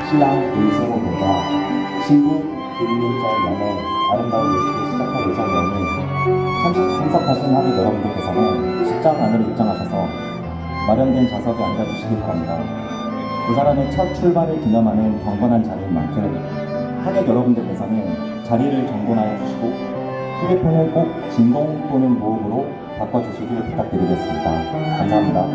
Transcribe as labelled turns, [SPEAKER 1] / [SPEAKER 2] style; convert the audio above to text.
[SPEAKER 1] 신랑 김승우군과 신부 김민정 양의 아름다운 예식을 시작할 예정이오니 참석하신 합의 여러분들께서는 십장 안으로 입장하셔서 마련된 좌석에 앉아주시기 바랍니다. 두 사람의 첫 출발을 기념하는 경건한 자리인 만큼 하객 여러분들께서는 자리를 정돈하여 주시고 휴대폰을 꼭 진동 또는 무음으로 바꿔주시길 부탁드리겠습니다. 감사합니다.